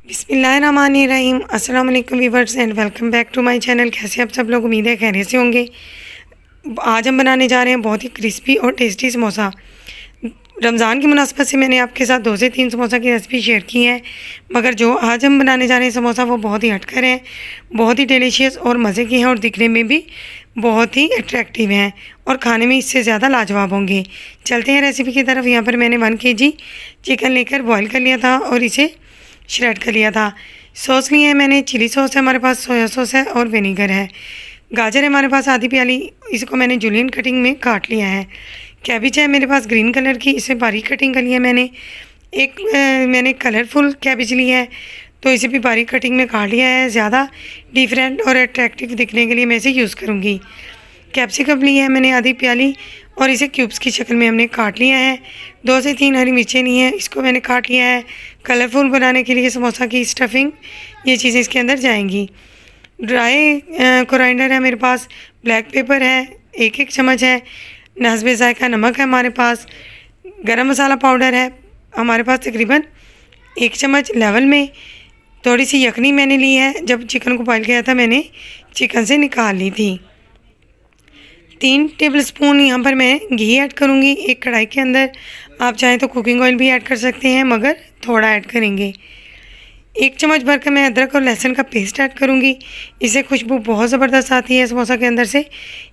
बिस्मिल्लाहिर्रहमानिर्रहीम। अस्सलाम वालेकुम viewers and welcome back to my channel. कैसे आप सब लोग, उम्मीद है खैरियत से होंगे। आज हम बनाने जा रहे हैं बहुत ही क्रिस्पी और टेस्टी समोसा। रमज़ान की मुनासबत से मैंने आपके साथ 2 से 3 समोसा की रेसिपी शेयर की है, मगर जो आज हम बनाने जा रहे हैं समोसा वो बहुत ही हटकर है, बहुत ही डिलीशियस और मज़े के हैं और दिखने में भी बहुत ही अट्रैक्टिव हैं और खाने में इससे ज़्यादा लाजवाब होंगे। चलते हैं रेसिपी की तरफ। यहाँ पर मैंने 1 kg चिकन लेकर बॉईल कर लिया था और इसे श्रेड कर लिया था। सॉस लिए हैं मैंने, चिली सॉस है हमारे पास, सोया सॉस है और विनीगर है। गाजर है हमारे पास आधी प्याली, इसको मैंने जूलियन कटिंग में काट लिया है। कैबिज है मेरे पास ग्रीन कलर की, इसे बारीक कटिंग कर लिया है मैंने। मैंने कलरफुल कैबिज ली है तो इसे भी बारीक कटिंग में काट लिया है। ज़्यादा डिफरेंट और अट्रैक्टिव दिखने के लिए मैं इसे यूज़ करूँगी। कैप्सिकम ली है मैंने आधी प्याली और इसे क्यूब्स की शक्ल में हमने काट लिया है। 2 से 3 हरी मिर्चें ली हैं, इसको मैंने काट लिया है। कलरफुल बनाने के लिए समोसा की स्टफिंग, ये चीज़ें इसके अंदर जाएंगी। ड्राई कोरिएंडर है मेरे पास, ब्लैक पेपर है 1-1 चम्मच है, हस्बे ज़ायका नमक है हमारे पास, गरम मसाला पाउडर है हमारे पास तकरीबन 1 चम्मच लेवल में। थोड़ी सी यखनी मैंने ली है, जब चिकन को बॉईल किया था मैंने चिकन से निकाल ली थी। 3 टेबलस्पून यहाँ पर मैं घी ऐड करूँगी एक कढ़ाई के अंदर। आप चाहें तो कुकिंग ऑयल भी ऐड कर सकते हैं, मगर थोड़ा ऐड करेंगे। 1 चम्मच भरकर मैं अदरक और लहसुन का पेस्ट ऐड करूँगी। इससे खुशबू बहुत ज़बरदस्त आती है समोसा के अंदर से।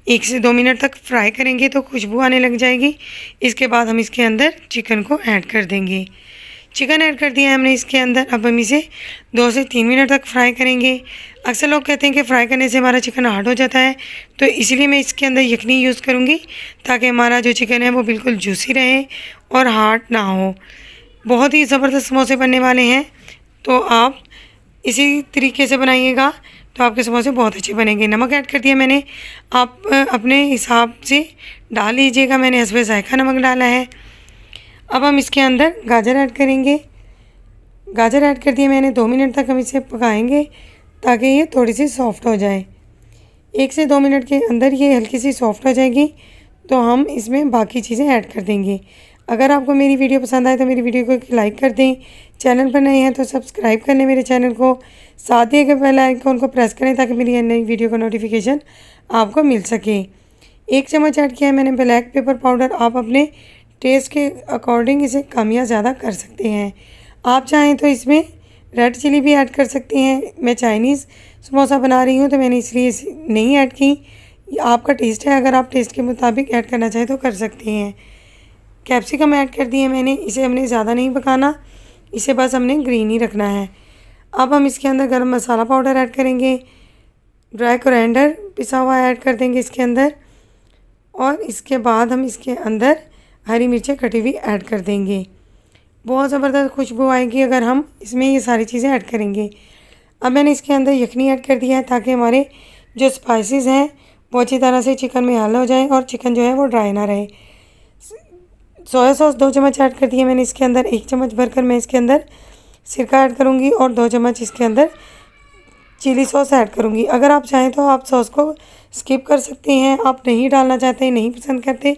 1 से 2 मिनट तक फ्राई करेंगे तो खुशबू आने लग जाएगी। इसके बाद हम इसके अंदर चिकन को ऐड कर देंगे। चिकन ऐड कर दिया है हमने इसके अंदर। अब हम इसे 2 से 3 मिनट तक फ्राई करेंगे। अक्सर लोग कहते हैं कि फ्राई करने से हमारा चिकन हार्ड हो जाता है, तो इसलिए मैं इसके अंदर यखनी यूज़ करूँगी ताकि हमारा जो चिकन है वो बिल्कुल जूसी रहे और हार्ड ना हो। बहुत ही ज़बरदस्त समोसे बनने वाले हैं, तो आप इसी तरीके से बनाइएगा तो आपके समोसे बहुत अच्छे बनेंगे। नमक ऐड कर दिया मैंने, आप अपने हिसाब से डाल लीजिएगा। मैंने हस्बे ज़ायका नमक डाला है। अब हम इसके अंदर गाजर ऐड करेंगे। गाजर ऐड कर दिए मैंने। 2 मिनट तक हम इसे पकाएंगे ताकि ये थोड़ी सी सॉफ़्ट हो जाए। 1 से 2 मिनट के अंदर ये हल्की सी सॉफ़्ट हो जाएगी तो हम इसमें बाकी चीज़ें ऐड कर देंगे। अगर आपको मेरी वीडियो पसंद आए तो मेरी वीडियो को एक लाइक कर दें। चैनल पर नए हैं तो सब्सक्राइब कर लें मेरे चैनल को। साथ ही अगर बेल आइकन को प्रेस करें ताकि मेरी नई वीडियो का नोटिफिकेशन आपको मिल सके। 1 चम्मच ऐड किया है मैंने ब्लैक पेपर पाउडर। आप अपने टेस्ट के अकॉर्डिंग इसे कम या ज़्यादा कर सकते हैं। आप चाहें तो इसमें रेड चिली भी ऐड कर सकते हैं। मैं चाइनीज़ समोसा बना रही हूँ तो मैंने इसलिए नहीं ऐड की। आपका टेस्ट है, अगर आप टेस्ट के मुताबिक ऐड करना चाहें तो कर सकते हैं। कैप्सिकम ऐड कर दिए मैंने, इसे हमने ज़्यादा नहीं पकाना, इसे बस हमने ग्रीन ही रखना है। अब हम इसके अंदर गरम मसाला पाउडर ऐड करेंगे। ड्राई कोरिएंडर पिसा हुआ ऐड कर देंगे इसके अंदर, और इसके बाद हम इसके अंदर हरी मिर्चें कटी हुई ऐड कर देंगे। बहुत ज़बरदस्त खुशबू आएगी अगर हम इसमें ये सारी चीज़ें ऐड करेंगे। अब मैंने इसके अंदर यखनी ऐड कर दिया है ताकि हमारे जो स्पाइसेस हैं वो अच्छी तरह से चिकन में हल हो जाए और चिकन जो है वो ड्राई ना रहे। सोया सॉस 2 चम्मच ऐड कर दिए मैंने इसके अंदर। 1 चम्मच भरकर मैं इसके अंदर सिरका ऐड करूँगी और 2 चम्मच इसके अंदर चिली सॉस ऐड करूँगी। अगर आप चाहें तो आप सॉस को स्किप कर सकते हैं, आप नहीं डालना चाहते, नहीं पसंद करते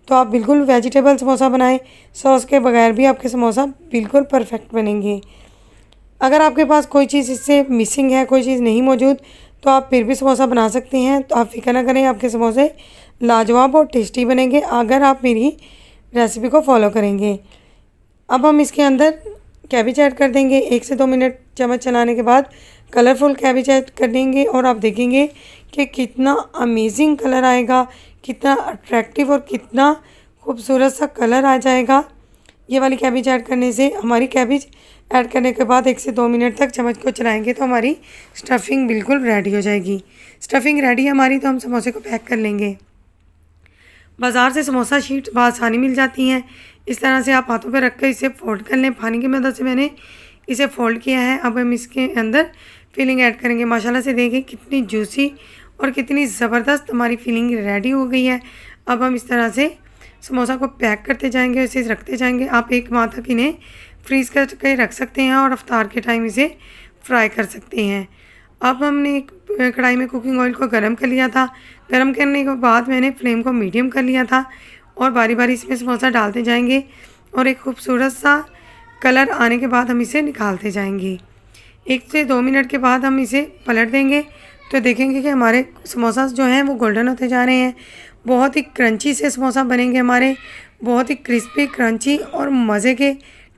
तो आप बिल्कुल वेजिटेबल समोसा बनाएं। सॉस के बगैर भी आपके समोसा बिल्कुल परफेक्ट बनेंगे। अगर आपके पास कोई चीज़ इससे मिसिंग है, कोई चीज़ नहीं मौजूद, तो आप फिर भी समोसा बना सकते हैं। तो आप फिक्र ना करें, आपके समोसे लाजवाब और टेस्टी बनेंगे अगर आप मेरी रेसिपी को फॉलो करेंगे। अब हम इसके अंदर कैबिज ऐड कर देंगे। 1 से 2 मिनट चम्मच चलाने के बाद कलरफुल कैबिज ऐड कर देंगे और आप देखेंगे कि कितना अमेजिंग कलर आएगा, कितना अट्रैक्टिव और कितना खूबसूरत सा कलर आ जाएगा ये वाली कैबिज ऐड करने से। हमारी कैबिज ऐड करने के बाद 1 से 2 मिनट तक चम्मच को चलाएंगे तो हमारी स्टफिंग बिल्कुल रेडी हो जाएगी। स्टफिंग रेडी है हमारी, तो हम समोसे को पैक कर लेंगे। बाज़ार से समोसा शीट आसानी मिल जाती हैं। इस तरह से आप हाथों पे रख कर इसे फोल्ड कर लें। पानी की मदद से मैंने इसे फोल्ड किया है। अब हम इसके अंदर फिलिंग ऐड करेंगे। माशाल्लाह से देखिए कितनी जूसी और कितनी ज़बरदस्त हमारी फिलिंग रेडी हो गई है। अब हम इस तरह से समोसा को पैक करते जाएंगे, इसे रखते जाएंगे। आप 1 माह तक इन्हें फ्रीज़ करके रख सकते हैं और अफ्तार के टाइम इसे फ्राई कर सकते हैं। अब हमने एक कढ़ाई में कुकिंग ऑयल को गर्म कर लिया था। गर्म करने के बाद मैंने फ्लेम को मीडियम कर लिया था और बारी बारी इसमें समोसा डालते जाएंगे और एक खूबसूरत सा कलर आने के बाद हम इसे निकालते जाएंगे। 1 से 2 मिनट के बाद हम इसे पलट देंगे तो देखेंगे कि हमारे समोसा जो हैं वो गोल्डन होते जा रहे हैं। बहुत ही क्रंची से समोसा बनेंगे हमारे, बहुत ही क्रिस्पी क्रंची और मज़े के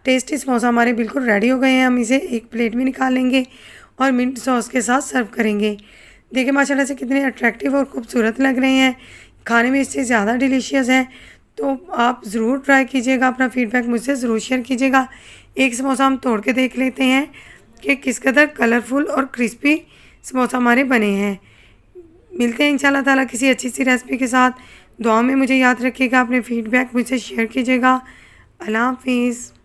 टेस्टी समोसा हमारे बिल्कुल रेडी हो गए हैं। हम इसे एक प्लेट में निकाल लेंगे और मिंट सॉस के साथ सर्व करेंगे। देखिए माशाल्लाह से कितने अट्रैक्टिव और खूबसूरत लग रहे हैं, खाने में इससे ज़्यादा डिलीशियस है। तो आप ज़रूर ट्राई कीजिएगा, अपना फीडबैक मुझसे ज़रूर शेयर कीजिएगा। एक समोसा हम तोड़ के देख लेते हैं कि किस कदर कलरफुल और क्रिस्पी समोसा हमारे बने हैं। मिलते हैं इंशाल्लाह ताला किसी अच्छी सी रेसिपी के साथ। दुआ में मुझे याद रखिएगा, अपने फीडबैक मुझसे शेयर कीजिएगा। अल्लाह हाफिज़।